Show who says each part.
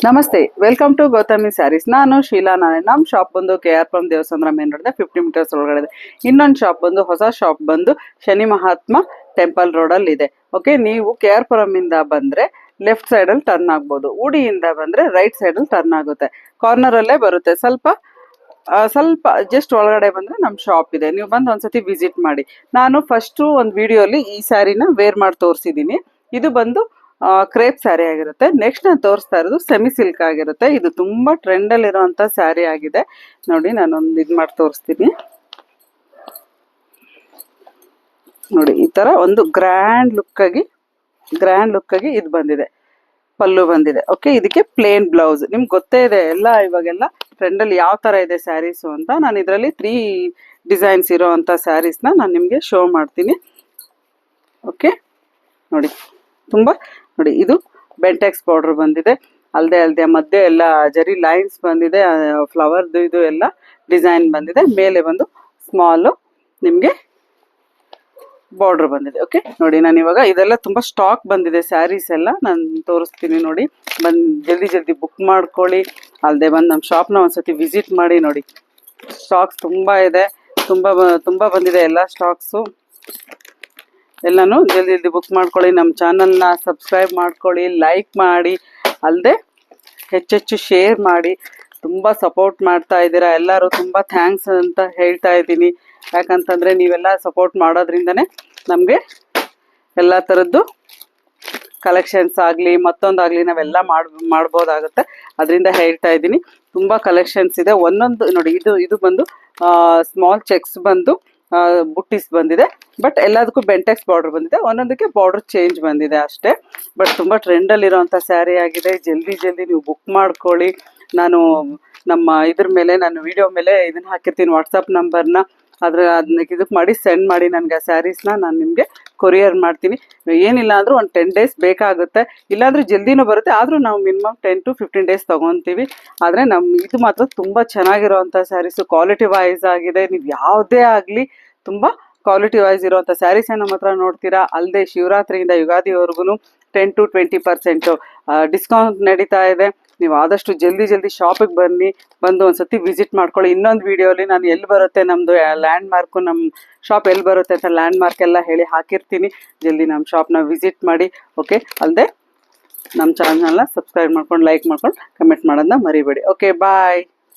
Speaker 1: ನಮಸ್ತೆ, welcome to Gautami saris. ನಾನು ಶೀಲಾ. ನಮ್ಮ ಶಾಪ್ ಬಂದು KR ದೇವಸ್ಥಾನ ಮೇನ್ ರೋಡ್ 50 ಮೀಟರ್ಸ್ ಒಳಗಡೆ ಇದೆ. ಇನ್ನೊಂದು ಶಾಪ್ ಬಂದು ಹೊಸ ಶಾಪ್ ಬಂದು ಶನಿ ಮಹಾತ್ಮ ಟೆಂಪಲ್ ರೋಡಲ್ಲಿ ಇದೆ. ಓಕೆ, ನೀವು KR ಇಂದ ಬಂದರೆ ಲೆಫ್ಟ್ ಸೈಡಲ್ಲಿ ಟರ್ನ್ ಆಗ್ಬೋದು. ಉಡಿಯಿಂದ ಬಂದರೆ ರೈಟ್ ಸೈಡಲ್ಲಿ ಟರ್ನ್ ಆಗುತ್ತೆ. ಕಾರ್ನರಲ್ಲೇ ಬರುತ್ತೆ. ಸ್ವಲ್ಪ ಜಸ್ಟ್ ಒಳಗಡೆ ಬಂದರೆ ನಮ್ಮ ಶಾಪ್ ಇದೆ. ನೀವು ಬಂದು ಒಂದ್ಸತಿ ವಿಸಿಟ್ ಮಾಡಿ. ನಾನು ಫಸ್ಟು ಒಂದು ವಿಡಿಯೋಲಿ ಈ ಸ್ಯಾರಿನ ವೇರ್ ಮಾಡಿ ತೋರಿಸಿದ್ದೀನಿ. ಇದು ಬಂದು ಕ್ರೇಪ್ ಸ್ಯಾರಿ ಆಗಿರುತ್ತೆ. ನೆಕ್ಸ್ಟ್ ನಾನು ತೋರಿಸ್ತಾ ಇರೋದು ಸೆಮಿ ಸಿಲ್ಕ್ ಆಗಿರುತ್ತೆ. ಇದು ತುಂಬ ಟ್ರೆಂಡಲ್ಲಿರೋವಂಥ ಸ್ಯಾರಿ ಆಗಿದೆ. ನೋಡಿ, ನಾನೊಂದು ಇದು ಮಾಡಿ ತೋರಿಸ್ತೀನಿ. ನೋಡಿ, ಈ ಥರ ಒಂದು ಗ್ರ್ಯಾಂಡ್ ಲುಕ್ಕಾಗಿ ಇದು ಬಂದಿದೆ. ಪಲ್ಲು ಬಂದಿದೆ. ಓಕೆ, ಇದಕ್ಕೆ ಪ್ಲೇನ್ ಬ್ಲೌಸ್. ನಿಮ್ಗೆ ಗೊತ್ತೇ ಇದೆ ಎಲ್ಲ ಇವಾಗೆಲ್ಲ ಟ್ರೆಂಡಲ್ಲಿ ಯಾವ ಥರ ಇದೆ ಸ್ಯಾರೀಸು ಅಂತ. ನಾನು ಇದರಲ್ಲಿ 3 ಡಿಸೈನ್ಸ್ ಇರೋ ಅಂಥ ಸ್ಯಾರೀಸ್ನ ನಾನು ನಿಮಗೆ ಶೋ ಮಾಡ್ತೀನಿ. ಓಕೆ, ನೋಡಿ, ನೋಡಿ, ಇದು ಬೆಂಟೆಕ್ಸ್ ಬಾರ್ಡರ್ ಬಂದಿದೆ. ಅಲ್ಲದೆ ಮಧ್ಯೆ ಎಲ್ಲ ಜರಿ ಲೈನ್ಸ್ ಬಂದಿದೆ. ಫ್ಲವರ್ದು ಇದು ಎಲ್ಲ ಡಿಸೈನ್ ಬಂದಿದೆ. ಮೇಲೆ ಒಂದು ಸ್ಮಾಲು ನಿಮಗೆ ಬಾರ್ಡರ್ ಬಂದಿದೆ. ಓಕೆ, ನೋಡಿ, ನಾನು ಇವಾಗ ಇದೆಲ್ಲ ತುಂಬ ಸ್ಟಾಕ್ ಬಂದಿದೆ ಸ್ಯಾರೀಸ್ ಎಲ್ಲ ನಾನು ತೋರಿಸ್ತೀನಿ. ನೋಡಿ, ಜಲ್ದಿ ಬುಕ್ ಮಾಡ್ಕೊಳ್ಳಿ. ಅಲ್ಲದೆ ಬಂದು ನಮ್ಮ ಶಾಪ್ನ ಒಂದ್ಸತಿ ವಿಸಿಟ್ ಮಾಡಿ. ನೋಡಿ, ಸ್ಟಾಕ್ಸ್ ತುಂಬ ಇದೆ. ತುಂಬ ಬಂದಿದೆ ಎಲ್ಲ ಸ್ಟಾಕ್ಸು. ಎಲ್ಲನೂ ಜಲ್ದಿ ಬುಕ್ ಮಾಡ್ಕೊಳ್ಳಿ. ನಮ್ಮ ಚಾನಲ್ನ ಸಬ್ಸ್ಕ್ರೈಬ್ ಮಾಡ್ಕೊಳ್ಳಿ, ಲೈಕ್ ಮಾಡಿ, ಅಲ್ಲದೆ ಹೆಚ್ಚೆಚ್ಚು ಶೇರ್ ಮಾಡಿ. ತುಂಬ ಸಪೋರ್ಟ್ ಮಾಡ್ತಾ ಇದ್ದೀರಾ ಎಲ್ಲರೂ. ತುಂಬ ಥ್ಯಾಂಕ್ಸ್ ಅಂತ ಹೇಳ್ತಾ ಇದ್ದೀನಿ. ಯಾಕಂತಂದರೆ ನೀವೆಲ್ಲ ಸಪೋರ್ಟ್ ಮಾಡೋದ್ರಿಂದನೇ ನಮಗೆ ಎಲ್ಲ ಥರದ್ದು ಕಲೆಕ್ಷನ್ಸ್ ಆಗಲಿ ಮತ್ತೊಂದಾಗಲಿ ನಾವೆಲ್ಲ ಮಾಡ್ಬೋದಾಗುತ್ತೆ. ಅದರಿಂದ ಹೇಳ್ತಾ ಇದ್ದೀನಿ. ತುಂಬ ಕಲೆಕ್ಷನ್ಸ್ ಇದೆ. ಒಂದೊಂದು ನೋಡಿ, ಇದು ಬಂದು ಸ್ಮಾಲ್ ಚೆಕ್ಸ್ ಬಂದು ಬುಟ್ಟಿಸ್ ಬಂದಿದೆ. ಬಟ್ ಎಲ್ಲದಕ್ಕೂ ಬೆಂಟೆಕ್ಸ್ ಬಾರ್ಡರ್ ಬಂದಿದೆ. ಒಂದೊಂದಕ್ಕೆ ಬಾರ್ಡರ್ ಚೇಂಜ್ ಬಂದಿದೆ ಅಷ್ಟೇ. ಬಟ್ ತುಂಬ ಟ್ರೆಂಡಲ್ಲಿರೋಂಥ ಸ್ಯಾರಿ ಆಗಿದೆ. ಜಲ್ದಿ ನೀವು ಬುಕ್ ಮಾಡ್ಕೊಳ್ಳಿ. ನಾನು ನಮ್ಮ ಇದ್ರ ಮೇಲೆ ನಾನು ವಿಡಿಯೋ ಮೇಲೆ ಇದನ್ನು ಹಾಕಿರ್ತೀನಿ, ವಾಟ್ಸಪ್ ನಂಬರ್ನ. ಅದನ್ನ ಇದಕ್ಕೆ ಮಾಡಿ ಸೆಂಡ್ ಮಾಡಿ ನನಗೆ ಆ ಸ್ಯಾರೀಸ್ನ ನಾನು ನಿಮಗೆ ಕೊರಿಯರ್ ಮಾಡ್ತೀನಿ. ಏನಿಲ್ಲ ಅಂದರೂ ಒಂದು 10 ಡೇಸ್ ಬೇಕಾಗುತ್ತೆ. ಇಲ್ಲಾಂದರೆ ಜಲ್ದಿನೂ ಬರುತ್ತೆ. ಆದರೂ ನಾವು ಮಿನಿಮಮ್ 10 to 15 ಡೇಸ್ ತೊಗೊತೀವಿ. ಆದರೆ ಇದು ಮಾತ್ರ ತುಂಬ ಚೆನ್ನಾಗಿರೋವಂಥ ಸ್ಯಾರೀಸು. ಕ್ವಾಲಿಟಿ ವೈಸ್ ಆಗಿದೆ. ನೀವು ಯಾವುದೇ ಆಗಲಿ ತುಂಬ ಕ್ವಾಲಿಟಿ ವೈಸ್ ಇರೋವಂಥ ಸ್ಯಾರೀಸೇ ನಮ್ಮ ಹತ್ರ ನೋಡ್ತೀರಾ. ಅಲ್ಲದೆ ಶಿವರಾತ್ರಿಯಿಂದ ಯುಗಾದಿವರೆಗೂ 10 to 20% ಡಿಸ್ಕೌಂಟ್ ನಡೀತಾ ಇದೆ. ನೀವು ಆದಷ್ಟು ಜಲ್ದಿ ಶಾಪಿಗೆ ಬಂದು ಒಂದ್ಸತಿ ವಿಸಿಟ್ ಮಾಡ್ಕೊಳ್ಳಿ. ಇನ್ನೊಂದು ವಿಡಿಯೋಲಿ ನಾನು ಎಲ್ಲಿ ಬರುತ್ತೆ ನಮ್ಮದು ಲ್ಯಾಂಡ್ ಮಾರ್ಕು, ನಮ್ಮ ಶಾಪ್ ಎಲ್ಲಿ ಬರುತ್ತೆ ಅಂತ ಲ್ಯಾಂಡ್ ಮಾರ್ಕ್ ಎಲ್ಲ ಹೇಳಿ ಹಾಕಿರ್ತೀನಿ. ಜಲ್ದಿ ನಮ್ಮ ಶಾಪ್ನ ವಿಸಿಟ್ ಮಾಡಿ. ಓಕೆ, ಅಲ್ಲದೆ ನಮ್ಮ ಚಾನಲ್ನ ಸಬ್ಸ್ಕ್ರೈಬ್ ಮಾಡ್ಕೊಂಡು ಲೈಕ್ ಮಾಡ್ಕೊಂಡು ಕಮೆಂಟ್ ಮಾಡೋದನ್ನ ಮರಿಬೇಡಿ. ಓಕೆ, ಬಾಯ್.